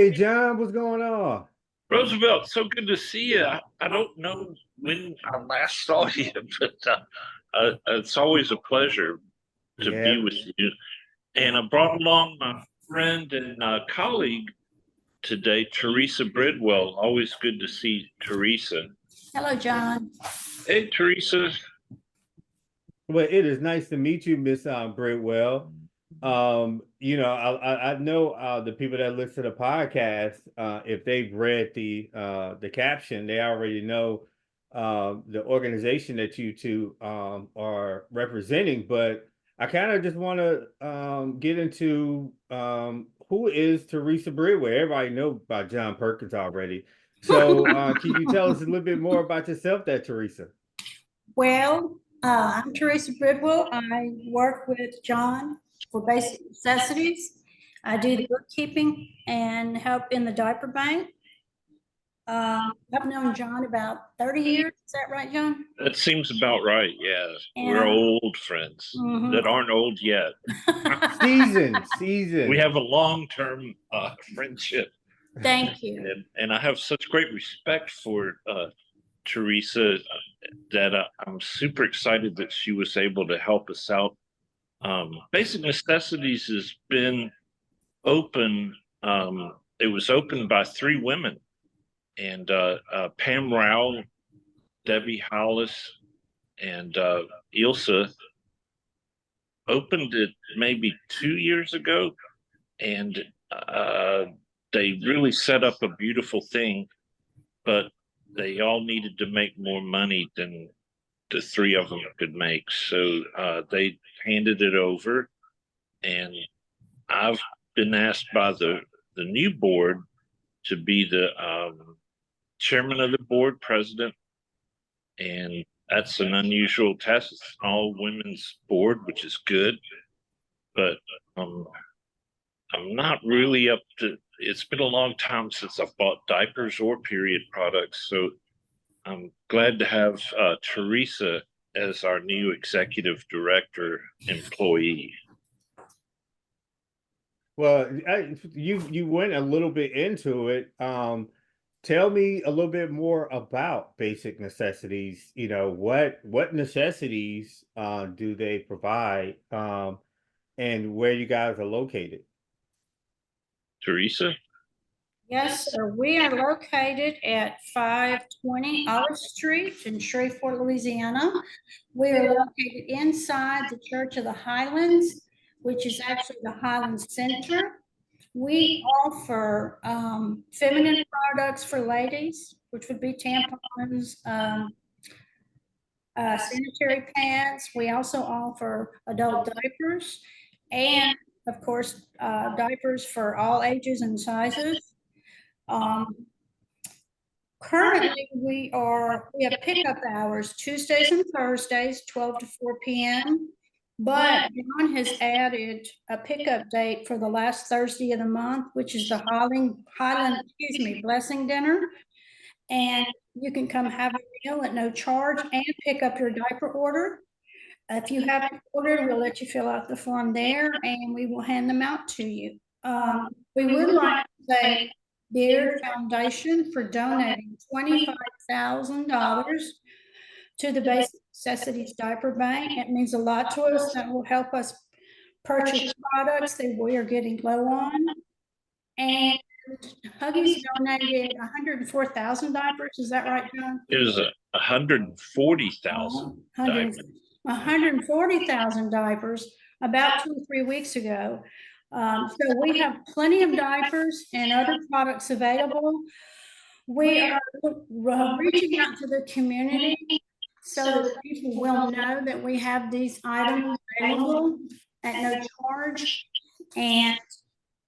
Hey, John, what's going on? Roosevelt, so good to see you. I don't know when I last saw you, but it's always a pleasure to be Yeah. with you. And I brought along my friend and colleague today, Teresa Bridwell. Always good to see Teresa. Hello, John. Hey, Teresa. Well, it is nice to meet you, Miss Bridwell. I know the people that listen to the podcast, if they've read the caption, they already know the organization that you two are representing. But I kind of just want to get into who is Teresa Bridwell. Everybody know about John Perkins already. So can you tell us a little bit more about yourself, there, Teresa? Well, I'm Teresa Bridwell. I work with John for Basic Necessities. I do the bookkeeping and help in the diaper bank. I've known John about 30 years. Is that right, John? That seems about right. Yeah, And we're old friends Mhm. that aren't old yet. We Season. have a long-term friendship. Thank you. And I have such great respect for Teresa that I'm super excited that she was able to help us out. Basic Necessities has been open. It was opened by three women, and Pam Rowell, Debbie Hollis, and Ilsa opened it maybe 2 years ago, and they really set up a beautiful thing, but they all needed to make more money than the three of them could make. So they handed it over, and I've been asked by the new board to be the chairman of the board, president, and that's an unusual task. It's an all women's board, which is good, but I'm not really up to. It's been a long time since I've bought diapers or period products, so I'm glad to have Teresa as our new executive director employee. Well, you went a little bit into it. Tell me a little bit more about Basic Necessities. You know, what necessities do they provide, and where you guys are located? Teresa? Yes, sir. We are located at 520 Olive Street in Shreveport, Louisiana. We are located inside the Church of the Highlands, which is actually the Highlands Center. We offer feminine products for ladies, which would be tampons, sanitary pads. We also offer adult diapers and, of course, diapers for all ages and sizes. Um, Currently, we have pickup hours Tuesdays and Thursdays, 12 to 4 p.m. But John has added a pickup date for the last Thursday of the month, which is the Blessing Dinner. And you can come have a meal at no charge and pick up your diaper order. If you haven't ordered, we'll let you fill out the form there and we will hand them out to you. We would like to say Beard Foundation for donating $25,000 to the Basic Necessities Diaper Bank. It means a lot to us. That will help us purchase products that we are getting low on. And Huggies donated 104,000 diapers. Is that right, John? It was 140,000 diapers. 140,000 diapers about 2 or 3 weeks ago. So we have plenty of diapers and other products available. We are reaching out to the community so that people will know that we have these items available at no charge, and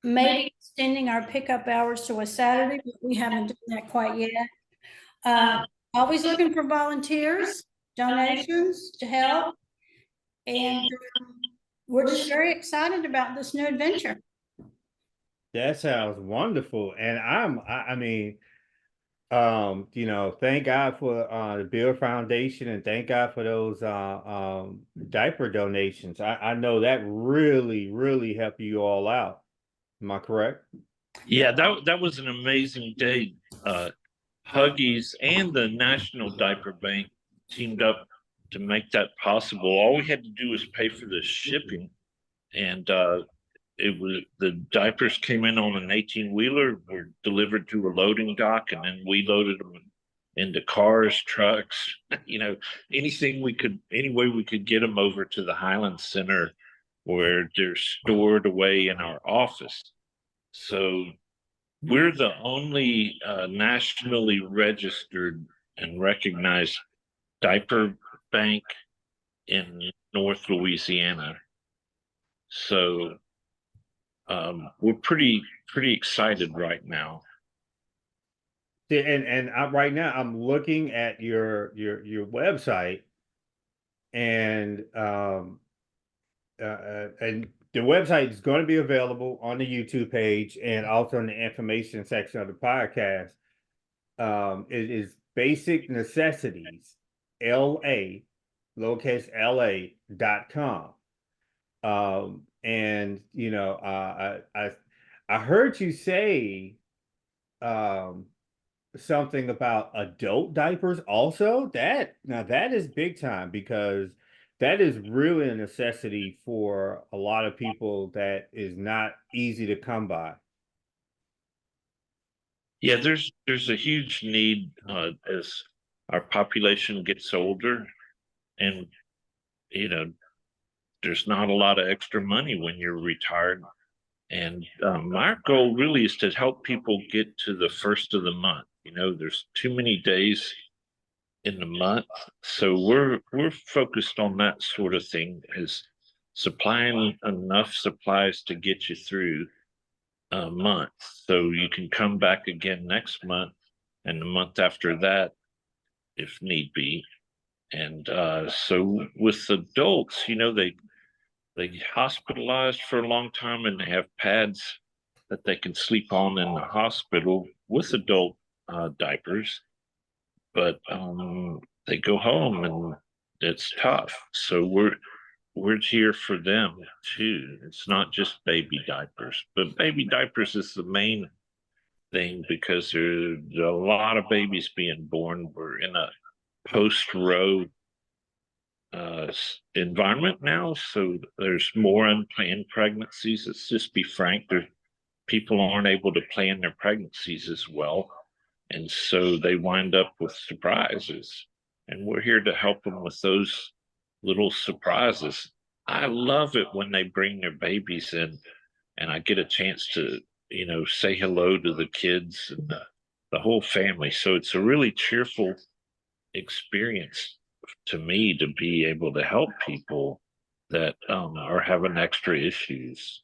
maybe extending our pickup hours to a Saturday, but we haven't done that quite yet. Always looking for volunteers, donations to help, and we're just very excited about this new adventure. That sounds wonderful, and I mean, thank God for the Bill Foundation, and thank God for those diaper donations. I know that really helped you all out. Am I correct? Yeah, that was an amazing day. Huggies and the National Diaper Bank teamed up to make that possible. All we had to do was pay for the shipping, and it was the diapers came in on an 18-wheeler, were delivered to a loading dock, and then we loaded them into cars, trucks, anything we could, any way we could get them over to the Highland Center where they're stored away in our office. So we're the only nationally registered and recognized diaper bank in North Louisiana. So we're pretty excited right now. Yeah, and right now I'm looking at your website, and and the website is going to be available on the YouTube page and also in the information section of the podcast. It is Basic Necessities, LA, lowercase LA.com. And I heard you say um something about adult diapers also. That is big time, because that is really a necessity for a lot of people that is not easy to come by. Yeah, there's a huge need as our population gets older, and you know there's not a lot of extra money when you're retired. And our goal really is to help people get to the first of the month. There's too many days in the month, so we're focused on that sort of thing, is supplying enough supplies to get you through a month, so you can come back again next month and the month after that if need be. And so with adults, they hospitalized for a long time, and they have pads that they can sleep on in the hospital with adult diapers, but they go home and it's tough. So we're here for them too. It's not just baby diapers, but baby diapers is the main thing, because there's a lot of babies being born. We're in a post-row environment now, so there's more unplanned pregnancies. Let's just be frank, people aren't able to plan their pregnancies as well, and so they wind up with surprises, and we're here to help them with those little surprises. I love it when they bring their babies in, and I get a chance to say hello to the kids and the whole family. So it's a really cheerful experience to me to be able to help people that are having extra issues.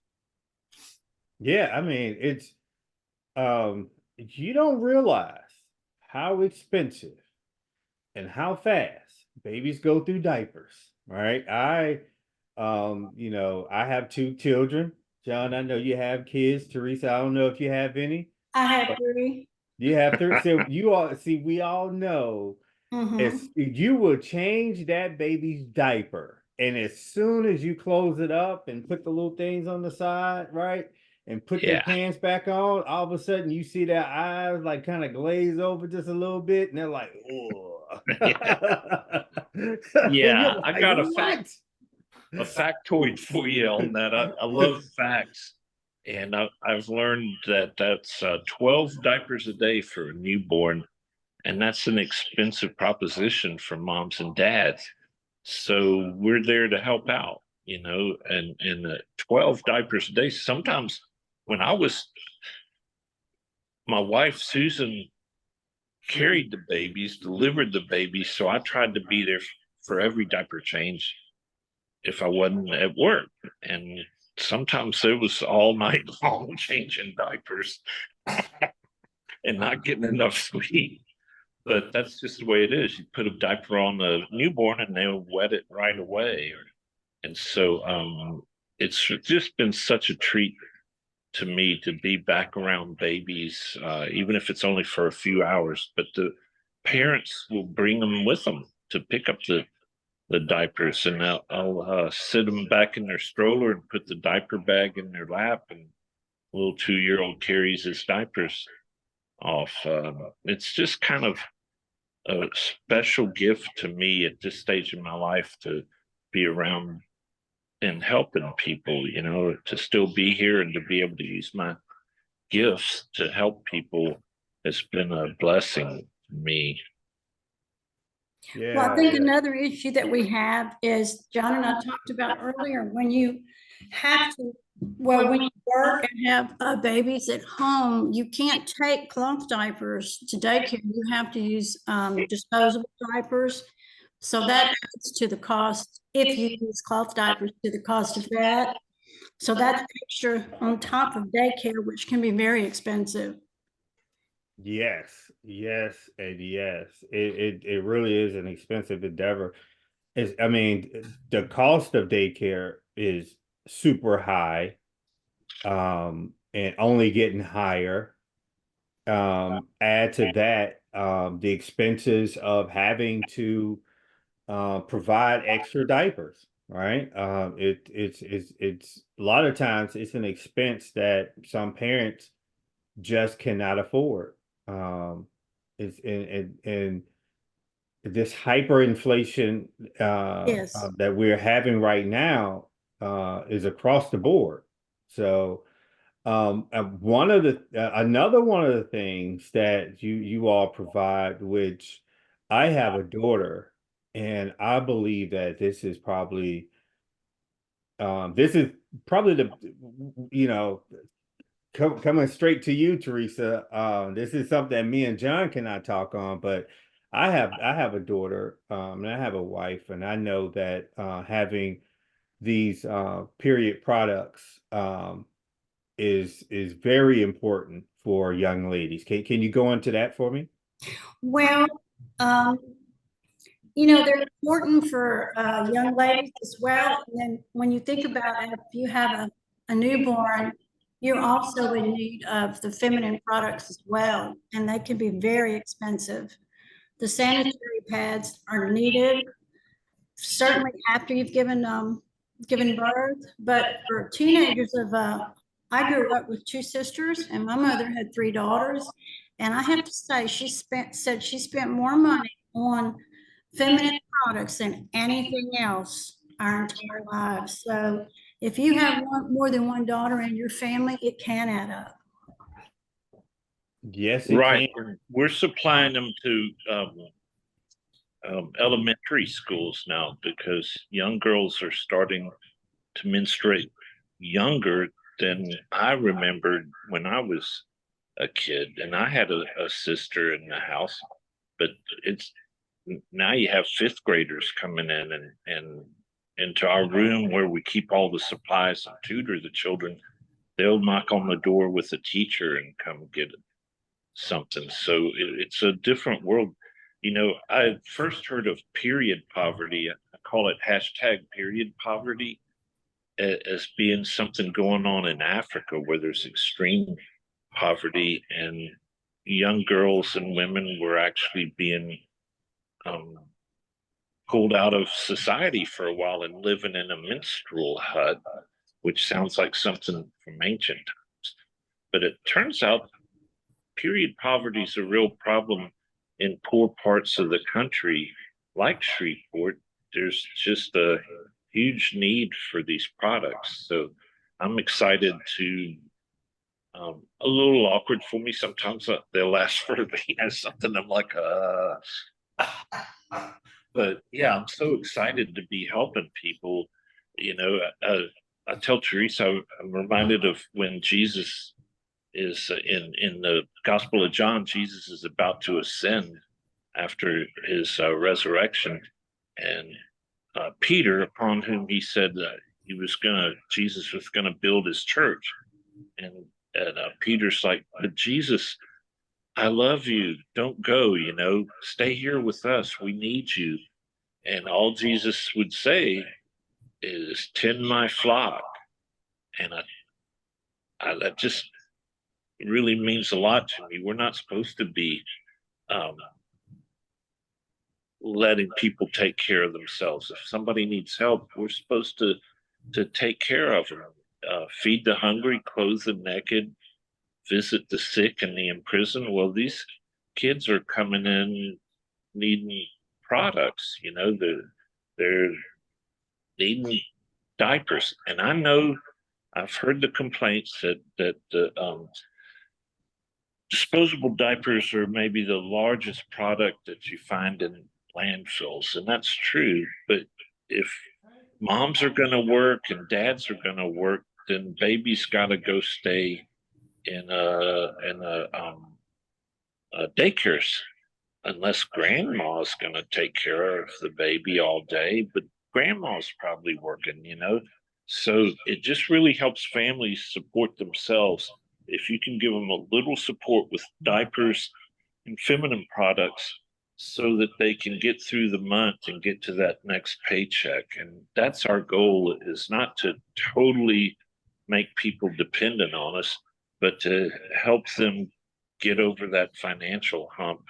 Yeah, I mean, it's you don't realize how expensive and how fast babies go through diapers, right? I have two children. John, I know you have kids. Teresa, I don't know if you have any. I have three. You have three. So you all see, we all know, Mm-hmm. you will change that baby's diaper, and as soon as you close it up and put the little things on the side, right, and put their Yeah. pants back on, all of a sudden you see their eyes like kind of glaze over just a little bit, and they're like, "Oh." And you're Yeah, I like, got "What?" a factoid for you on that. I love facts, and I've learned that that's 12 diapers a day for a newborn, and that's an expensive proposition for moms and dads. So we're there to help out, and 12 diapers a day. Sometimes when my wife Susan carried the babies, delivered the babies, so I tried to be there for every diaper change if I wasn't at work. And sometimes it was all night long changing diapers and not getting enough sleep. But that's just the way it is. You put a diaper on the newborn and they'll wet it right away. And so it's just been such a treat to me to be back around babies, even if it's only for a few hours. But the parents will bring them with them to pick up the diapers, and I'll sit them back in their stroller and put the diaper bag in their lap, and little 2-year-old carries his diapers off. It's just kind of a special gift to me at this stage in my life to be around and helping people, to still be here and to be able to use my gifts to help people. It's been a blessing to me. Well, I Yeah, think yeah. another issue that we have is, John and I talked about earlier, when you have to, well, when you work and have babies at home, you can't take cloth diapers to daycare. You have to use disposable diapers. So that adds to the cost, if you use cloth diapers, to the cost of that. So that's extra on top of daycare, which can be very expensive. Yes, yes, and yes. It really is an expensive endeavor. I mean, the cost of daycare is super high, and only getting higher. Add to that, the expenses of having to provide extra diapers, right? It's a lot of times it's an expense that some parents just cannot afford. Um, it's and this hyperinflation Yes. that we're having right now is across the board. So one of the another one of the things that you all provide, which I have a daughter, and I believe that this is probably the coming straight to you, Teresa. This is something that me and John cannot talk on, but I have a daughter, and I have a wife, and I know that having these period products is very important for young ladies. Can you go into that for me? Well, um, they're important for young ladies as well. And then when you think about it, if you have a newborn, you're also in need of the feminine products as well, and they can be very expensive. The sanitary pads are needed, certainly after you've given birth, but for teenagers I grew up with two sisters, and my mother had three daughters, and I have to say she spent more money on feminine products than anything else our entire lives. So if you have more than one daughter in your family, it can add up. Yes, it Right. can. We're supplying them to elementary schools now because young girls are starting to menstruate younger than I remembered when I was a kid. And I had a sister in the house, but it's now you have fifth graders coming in and into our room where we keep all the supplies and tutor the children. They'll knock on the door with a teacher and come get something. So it's a different world. I first heard of period poverty. I call it hashtag period poverty as being something going on in Africa where there's extreme poverty and young girls and women were actually being um, pulled out of society for a while and living in a minstrel hut, which sounds like something from ancient times. But it turns out period poverty is a real problem in poor parts of the country, like Shreveport. There's just a huge need for these products. So I'm excited to. A little awkward for me sometimes. They'll ask for something. I'm like, but yeah, I'm so excited to be helping people. You know, I tell Teresa, I'm reminded of when Jesus is in the Gospel of John. Jesus is about to ascend after his resurrection, and Peter, upon whom he said that Jesus was gonna build his church, and Peter's like, but Jesus, I love you. Don't go. Stay here with us. We need you. And all Jesus would say is, "Tend my flock," and that just really means a lot to me. We're not supposed to be um, letting people take care of themselves. If somebody needs help, we're supposed to take care of them feed the hungry, clothe the naked, visit the sick and the imprisoned. Well, these kids are coming in needing products, they're needing diapers. And I know I've heard the complaints that the disposable diapers are maybe the largest product that you find in landfills, and that's true. But if moms are going to work and dads are going to work, then baby's got to go stay in a daycare, unless grandma's going to take care of the baby all day. But grandma's probably working. So it just really helps families support themselves if you can give them a little support with diapers and feminine products so that they can get through the month and get to that next paycheck. And that's our goal, is not to totally make people dependent on us, but to help them get over that financial hump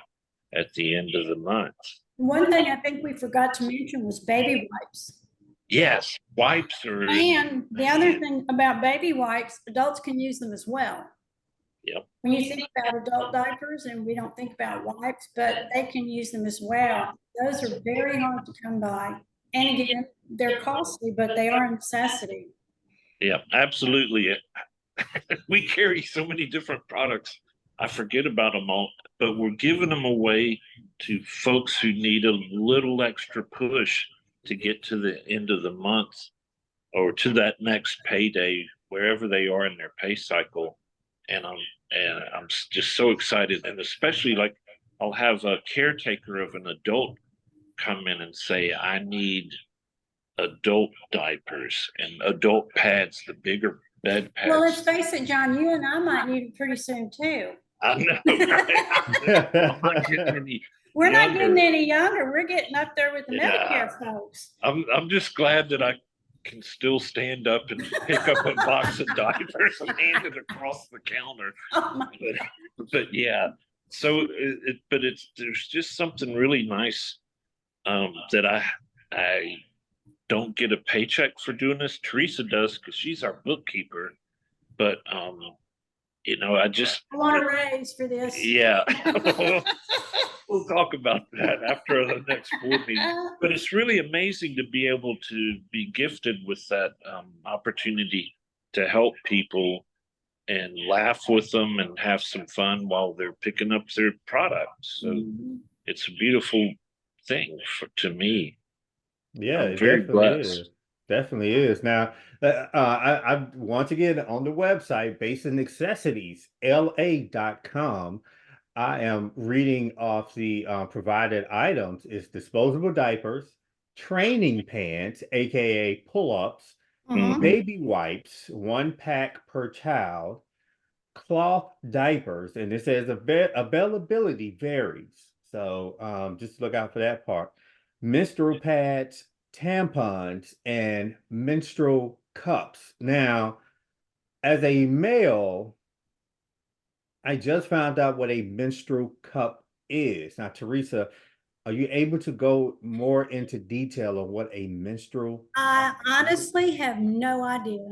at the end of the month. One thing I think we forgot to mention was baby wipes. Yes, wipes are. And the other thing about baby wipes, adults can use them as well. Yep. When you think about adult diapers, and we don't think about wipes, but they can use them as well. Those are very hard to come by. And again, they're costly, but they are a necessity. Yeah, absolutely. We carry so many different products. I forget about them all, but we're giving them away to folks who need a little extra push to get to the end of the month or to that next payday, wherever they are in their pay cycle. And I'm just so excited. And especially, like, I'll have a caretaker of an adult come in and say, I need adult diapers and adult pads, the bigger bed pads. Well, let's face it, John, you and I might need it pretty soon too. I know, right? I'm not getting any We're not younger. getting any younger. We're getting up there with the Yeah. Medicare folks. I'm just glad that I can still stand up and pick up a box of diapers and hand it across the counter. Oh my But yeah, so there's just something really nice that I don't get a paycheck for doing this. Teresa does, because she's our bookkeeper. But I want a raise for this. Yeah. We'll talk about that after the next board meeting. But it's really amazing to be able to be gifted with that opportunity to help people and laugh with them and have some fun while they're picking up their products. So it's a beautiful thing to me. Yeah, I'm it very definitely blessed. is. Definitely is. Now, I want to get on the website, Basic Necessities, LA.com. I am reading off the provided items. It's disposable diapers, training pants, aka pull-ups, Mhm. baby wipes, 1 pack per child, cloth diapers, and it says availability varies. So just look out for that part. Menstrual pads, tampons, and menstrual cups. Now, as a male, I just found out what a menstrual cup is. Now, Teresa, are you able to go more into detail on what a menstrual? I honestly have no idea.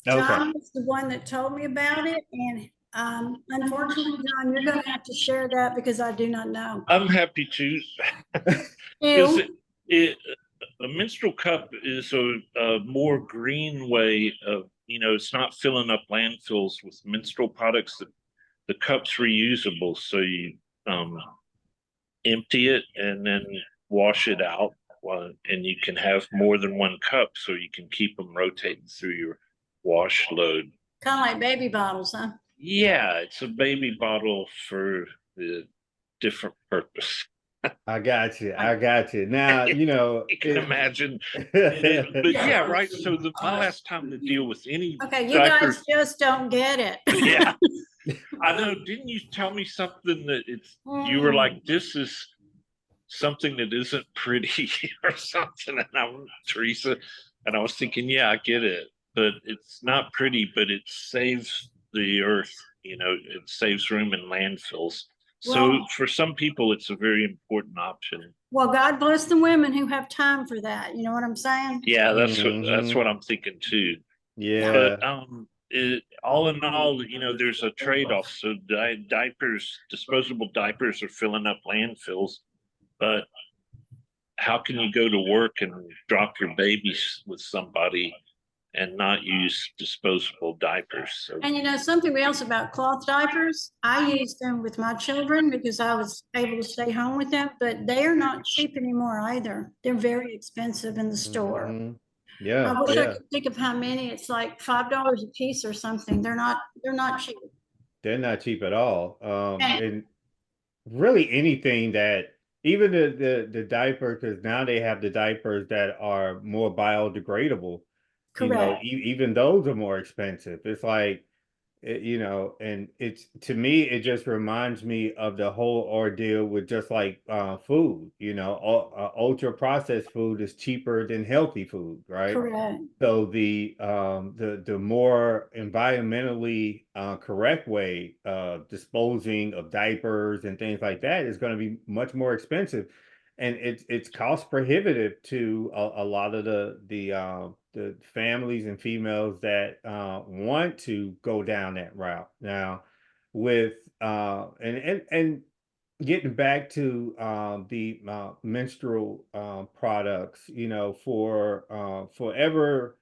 Okay. John was the one that told me about it, and unfortunately, John, you're going to have to share that because I do not know. I'm happy to. Ew. A menstrual cup is a more green way of, it's not filling up landfills with menstrual products. The cup's reusable, so you empty it and then wash it out, and you can have more than one cup, so you can keep them rotating through your wash load. Kind of like baby bottles, huh? Yeah, it's a baby bottle for the different purpose. I got you. I got you. Now, You can imagine. But yeah, right. So my last time to deal with any Okay, you diapers, guys just don't get it. yeah. I know. Didn't you tell me something that you were like, this is something that isn't pretty or something? And I'm Teresa, and I was thinking, yeah, I get it, but it's not pretty, but it saves the earth. It saves room in landfills. So Well, for some people, it's a very important option. well, God bless the women who have time for that. You know what I'm saying? Yeah, that's what I'm thinking too. Yeah. But all in all, there's a trade-off. So diapers, disposable diapers are filling up landfills, but how can you go to work and drop your babies with somebody and not use disposable diapers? So And something else about cloth diapers, I use them with my children because I was able to stay home with them, but they are not cheap anymore either. They're very expensive in the store. Mhm. Yeah, I wish I yeah. could think of how many. It's like $5 a piece or something. They're not cheap. They're not cheap at all. And And really anything that even the diaper, because now they have the diapers that are more biodegradable, correct. even those are more expensive. It's like and it's to me, it just reminds me of the whole ordeal with just like food. Ultra processed food is cheaper than healthy food, right? Correct. So the more environmentally correct way of disposing of diapers and things like that is going to be much more expensive, and it's cost prohibitive to a lot of the families and females that want to go down that route. Now, with and getting back to the menstrual products, for forever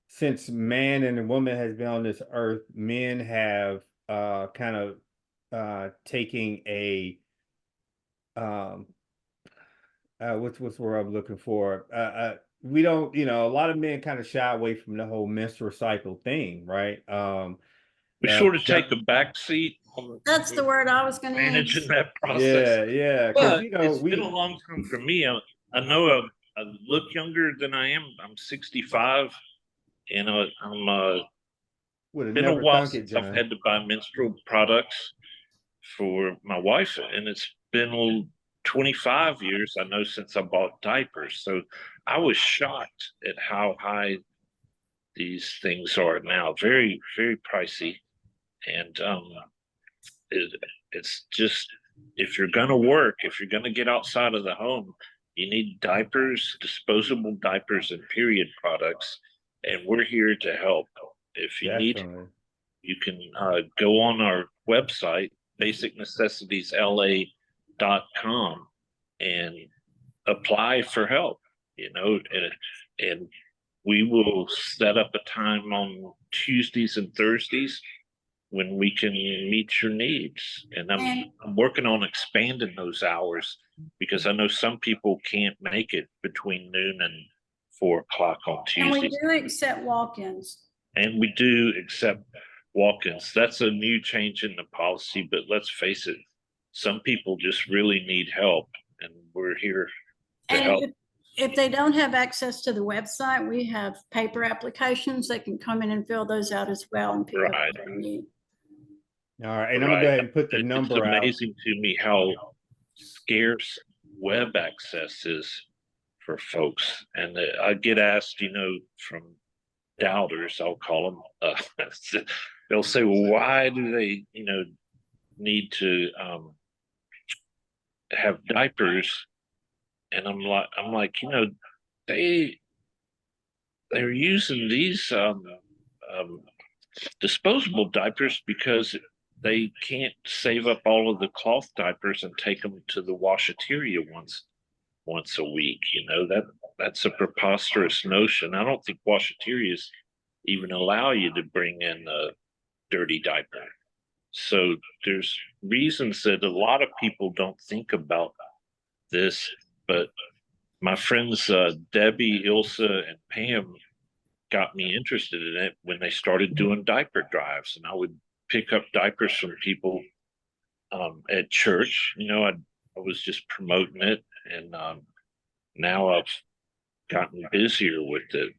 since man and the woman has been on this earth, men have kind of taking a um what's the word I'm looking for? We don't, a lot of men kind of shy away from the whole menstrual cycle thing, right? we sort of take a back seat on That's the word I was going to managing use. that process. yeah, yeah, because But it's been a we long time for me. I know I look younger than I am. I'm 65, and I'm would have been a never while thunk it, since I've John. had to buy menstrual products for my wife, and it's been 25 years, I know, since I bought diapers. So I was shocked at how high these things are now. Very, very pricey. And it, it's just, if you're going to work, if you're going to get outside of the home, you need diapers, disposable diapers, and period products. And we're here to help. If you need, Definitely. you can go on our website, basicnecessitiesla.com, and apply for help, and we will set up a time on Tuesdays and Thursdays when we can meet your needs. And And I'm working on expanding those hours because I know some people can't make it between noon and 4 o'clock on and we Tuesdays. do accept walk-ins. And we do accept walk-ins. That's a new change in the policy, but let's face it, some people just really need help, and we're here to And help. if they don't have access to the website, we have paper applications. They can come in and fill those out as well and pick up Right. what they need. All right, and I'm gonna go ahead and put the It's number out. amazing to me how scarce web access is for folks. And I get asked, from doubters, I'll call them, they'll say, well, why do they, need to have diapers? And I'm like, they they're using these um, disposable diapers because they can't save up all of the cloth diapers and take them to the washateria once a week. That's a preposterous notion. I don't think washaterias even allow you to bring in a dirty diaper. So there's reasons that a lot of people don't think about this, but my friends Debbie, Ilsa, and Pam got me interested in it when they started doing diaper drives, and I would pick up diapers from people at church. I was just promoting it, and now I've gotten busier with it.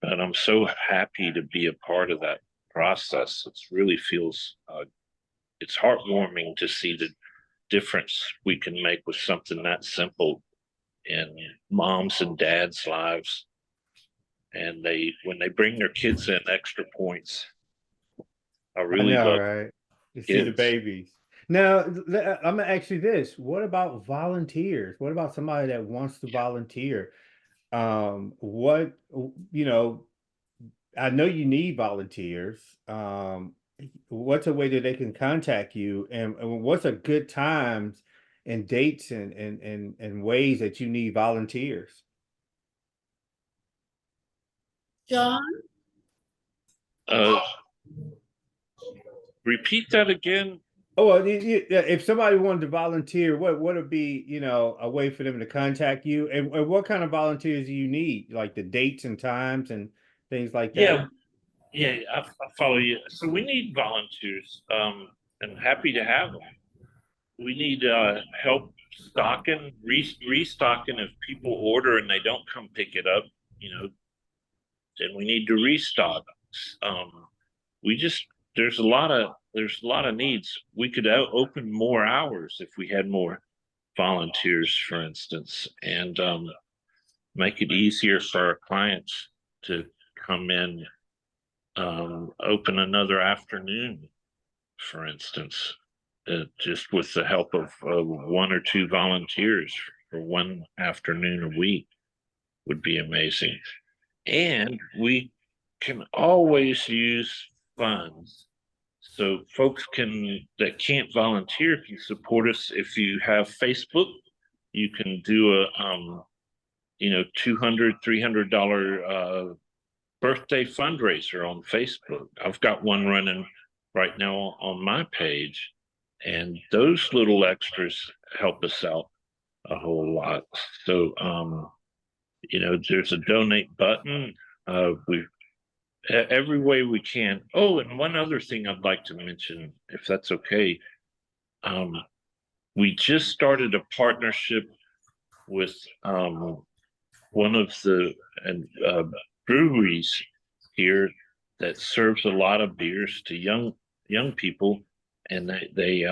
But I'm so happy to be a part of that process. It really feels it's heartwarming to see the difference we can make with something that simple in moms and dads' lives. And when they bring their kids in, extra points. I I really know, love right? To see the kids. babies. Now, I'm gonna ask you this: what about volunteers? What about somebody that wants to volunteer? What you know I know you need volunteers. What's a way that they can contact you, and what's a good times and dates and ways that you need volunteers? John? Uh, repeat that again. Oh, well, if somebody wanted to volunteer, what would be, a way for them to contact you? And what kind of volunteers do you need? Like the dates and times and things like that? Yeah, yeah, I follow you. So we need volunteers, and happy to have them. We need help stocking, restocking. If people order and they don't come pick it up, then we need to restock. We just there's a lot of needs. We could open more hours if we had more volunteers, for instance, and make it easier for our clients to come in, open another afternoon, for instance, just with the help of one or two volunteers for one afternoon a week would be amazing. And we can always use funds. So folks that can't volunteer can support us. If you have Facebook, you can do a $200, $300 birthday fundraiser on Facebook. I've got one running right now on my page, and those little extras help us out a whole lot. So there's a donate button. We every way we can. Oh, and one other thing I'd like to mention, if that's okay. We just started a partnership with one of the breweries here that serves a lot of beers to young people, and they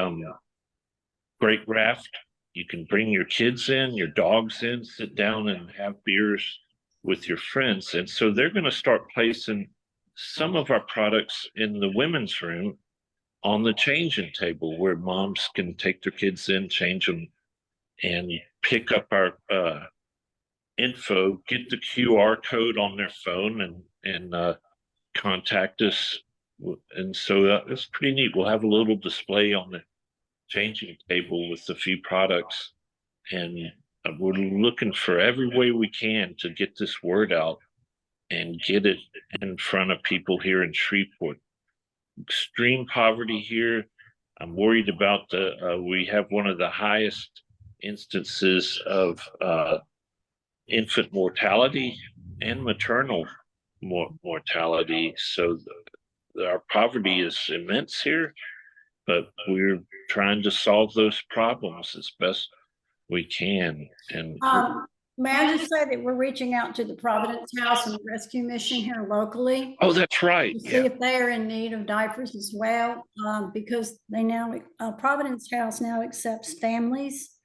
great raft. You can bring your kids in, your dogs in, sit down and have beers with your friends. And so they're going to start placing some of our products in the women's room on the changing table where moms can take their kids in, change them, and pick up our info, get the QR code on their phone, and contact us. And so it's pretty neat. We'll have a little display on the changing table with a few products, and we're looking for every way we can to get this word out and get it in front of people here in Shreveport. Extreme poverty here. I'm worried about we have one of the highest instances of infant mortality and maternal mortality. So our poverty is immense here, but we're trying to solve those problems as best we can. And May I just say that we're reaching out to the Providence House and Rescue Mission here locally oh, that's right. to see if they are in need of diapers as well, because they now, Providence House now accepts families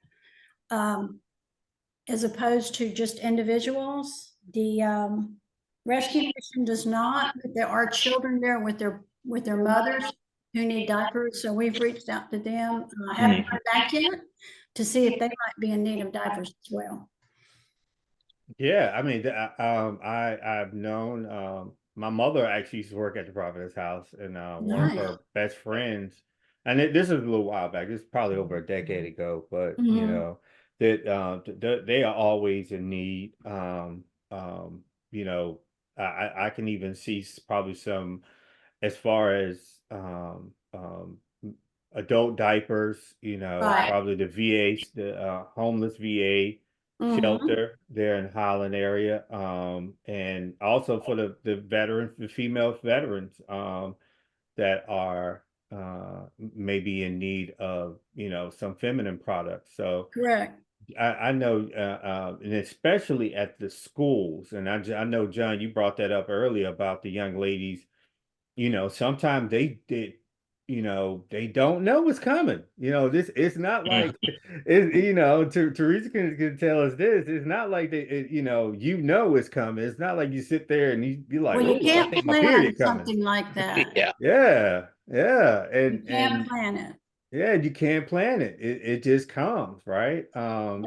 as opposed to just individuals. The Rescue Mission does not, but there are children there with their mothers who need diapers. So we've reached out to them. I haven't heard back yet to see if they might be in need of diapers as well. Yeah, I mean, I've known my mother actually used to work at the Providence House, and one of Nice. her best friends, and this is a little while back. This is probably over a decade ago, but that they are always in need. I can even see probably some as far as adult diapers. Right. Probably the VA, the homeless VA shelter there in Highland area, and also for the veterans, the female veterans that are maybe in need of some feminine products. So Correct. I know, and especially at the schools, and I know, John, you brought that up earlier about the young ladies. Sometimes they don't know what's coming. This it's not like Teresa can tell us this. It's not like it's coming. It's not like you sit there and you like, Well, you oh, I can't think my plan period coming. something like that. Yeah. Yeah, You can't plan it. Yeah, you can't plan it. It just comes, right? Yep.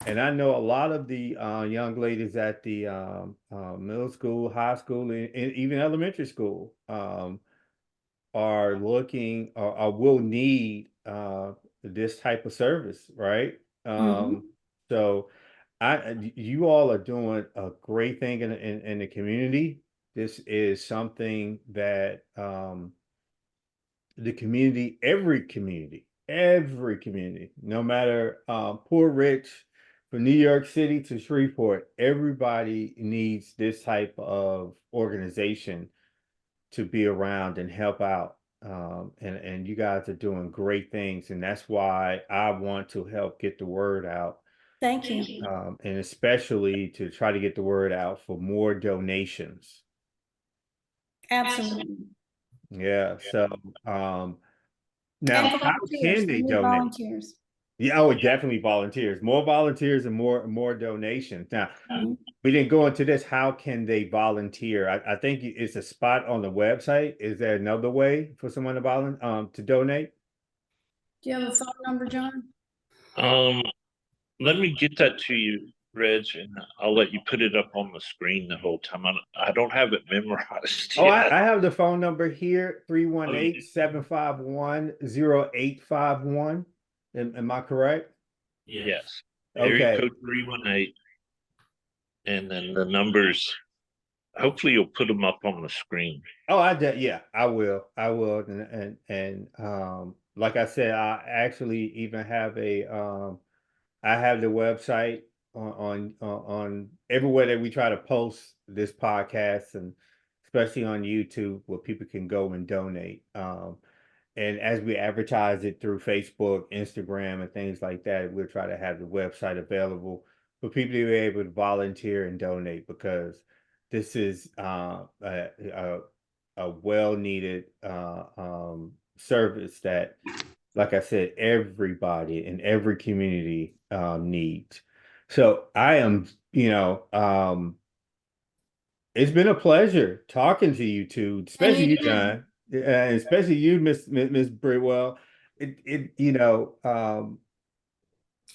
And I know a lot of the young ladies at the middle school, high school, and even elementary school are looking or will need this type of service, right? Mhm. So you all are doing a great thing in the community. This is something that the community, every community, no matter poor, rich, from New York City to Shreveport, everybody needs this type of organization to be around and help out. And you guys are doing great things, and that's why I want to help get the word out, Thank you. and especially to try to get the word out for more donations. Absolutely. Yeah. So now, And how volunteers, can we they need donate? volunteers. Yeah, oh, definitely more volunteers and more donations. Now, Mhm. we didn't go into this. How can they volunteer? I think it's a spot on the website. Is there another way for someone to to donate? Do you have a phone number, John? Um, let me get that to you, Reg, and I'll let you put it up on the screen the whole time. I don't have it memorized Oh, yet. I have the phone number here, Oh, 318-751-0851. Am I correct? yes. Area Okay. code 318, and then the numbers. Hopefully, you'll put them up on the screen. Oh, yeah, I will. I will. And like I said, I actually even have I have the website on everywhere that we try to post this podcast, and especially on YouTube where people can go and donate. And as we advertise it through Facebook, Instagram, and things like that, we'll try to have the website available for people to be able to volunteer and donate, because this is a well needed service that, like I said, everybody in every community needs. So I am, it's been a pleasure talking to you two, And especially you you, too. John, and especially you, Miss Bridwell. It's I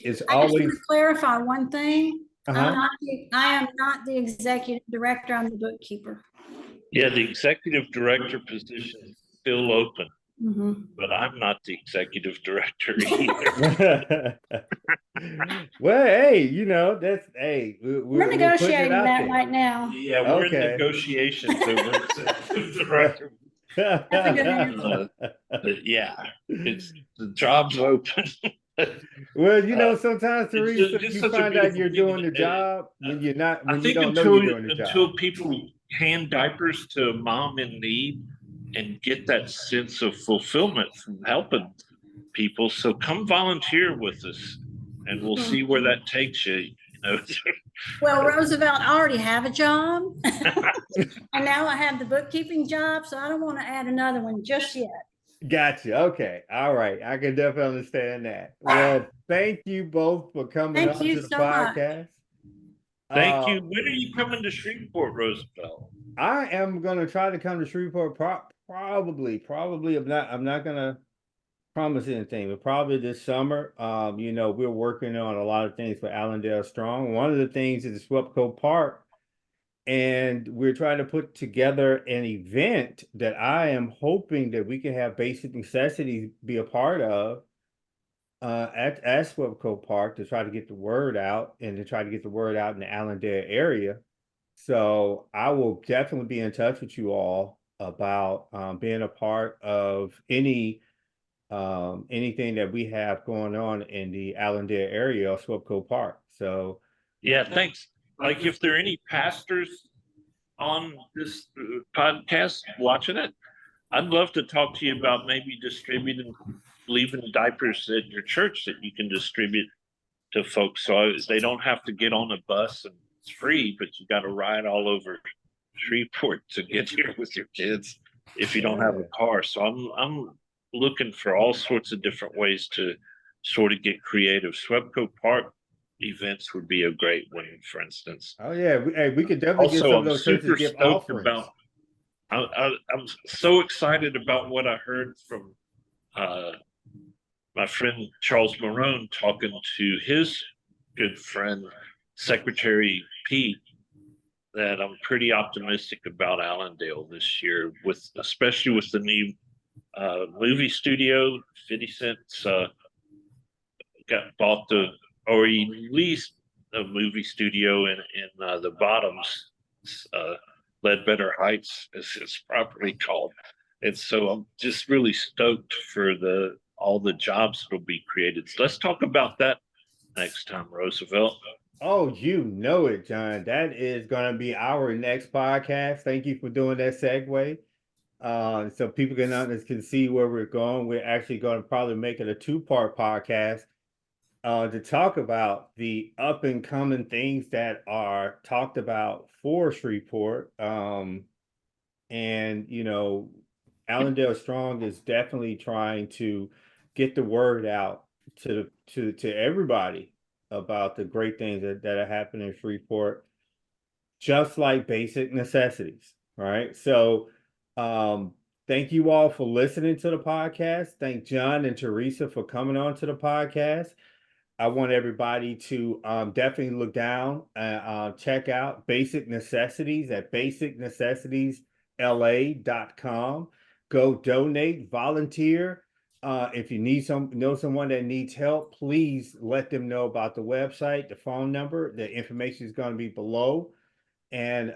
just want always to clarify one thing. uh-huh. I am not the executive director, I'm the bookkeeper. Yeah, the executive director position is still open, Mhm. but I'm not the executive director either. Well, hey, that's We're we're putting it negotiating out that there. right now. Yeah, we're in Okay. negotiations over executive director. That's a good answer. But yeah, it's the job's open. Well, Uh, sometimes, it's Teresa, just you such a find out beautiful you're thing. doing the job when you're not, I when you think don't know you're doing the job. until people hand diapers to a mom in need and get that sense of fulfillment from helping people, so come volunteer with us, and we'll see where that takes you. You know, Well, Roosevelt, I already have a job. And now I have the bookkeeping job, so I don't want to add another one just yet. Gotcha. Okay. All right. I can definitely understand that. Well, thank you both for coming Thank on you to the so much. podcast. thank Uh, you. When are you coming to Shreveport, Roosevelt? I am gonna try to come to Shreveport. Probably. I'm not gonna promise anything, but probably this summer. We're working on a lot of things for Allendale Strong. One of the things is the Swepco Park, and we're trying to put together an event that I am hoping that we can have Basic Necessities be a part of at Swepco Park, to try to get the word out and to try to get the word out in the Allendale area. So I will definitely be in touch with you all about being a part of anything that we have going on in the Allendale area of Swepco Park. So Yeah, thanks. Like, if there are any pastors on this podcast watching it, I'd love to talk to you about maybe distributing, leaving diapers at your church that you can distribute to folks, so they don't have to get on a bus and it's free, but you got to ride all over Shreveport to get here with your kids if you don't have a car. So I'm looking for all sorts of different ways to sort of get creative. Swepco Park events would be a great one, for instance. oh yeah, we could definitely get Also, some of I'm those churches to super give stoked offerings. about. I'm so excited about what I heard from uh, my friend Charles Marone talking to his good friend, Secretary Pete, that I'm pretty optimistic about Allendale this year, with especially with the new movie studio. 50 Cent's got bought the or he leased a movie studio in the Bottoms, uh, Ledbetter Heights, as it's properly called. And so I'm just really stoked for the all the jobs that'll be created. So let's talk about that next time, Roosevelt. Oh, you know it, John. That is going to be our next podcast. Thank you for doing that segue. So people can see where we're going. We're actually going to probably make it a two-part podcast to talk about the up and coming things that are talked about for Shreveport. And Allendale Strong is definitely trying to get the word out to everybody about the great things that are happening in Shreveport, just like basic necessities, right? So thank you all for listening to the podcast. Thank John and Teresa for coming on to the podcast. I want everybody to definitely look down and check out Basic Necessities at basicnecessitiesla.com. Go donate, volunteer. If you know someone that needs help, please let them know about the website, the phone number. The information is going to be below. And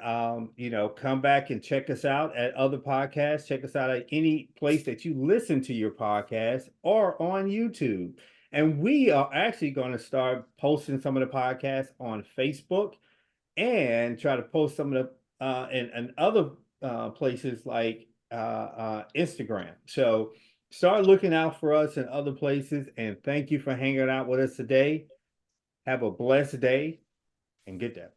come back and check us out at other podcasts. Check us out at any place that you listen to your podcast or on YouTube. And we are actually going to start posting some of the podcasts on Facebook and try to post some of the and other places like Instagram. So start looking out for us in other places. And thank you for hanging out with us today. Have a blessed day and get that.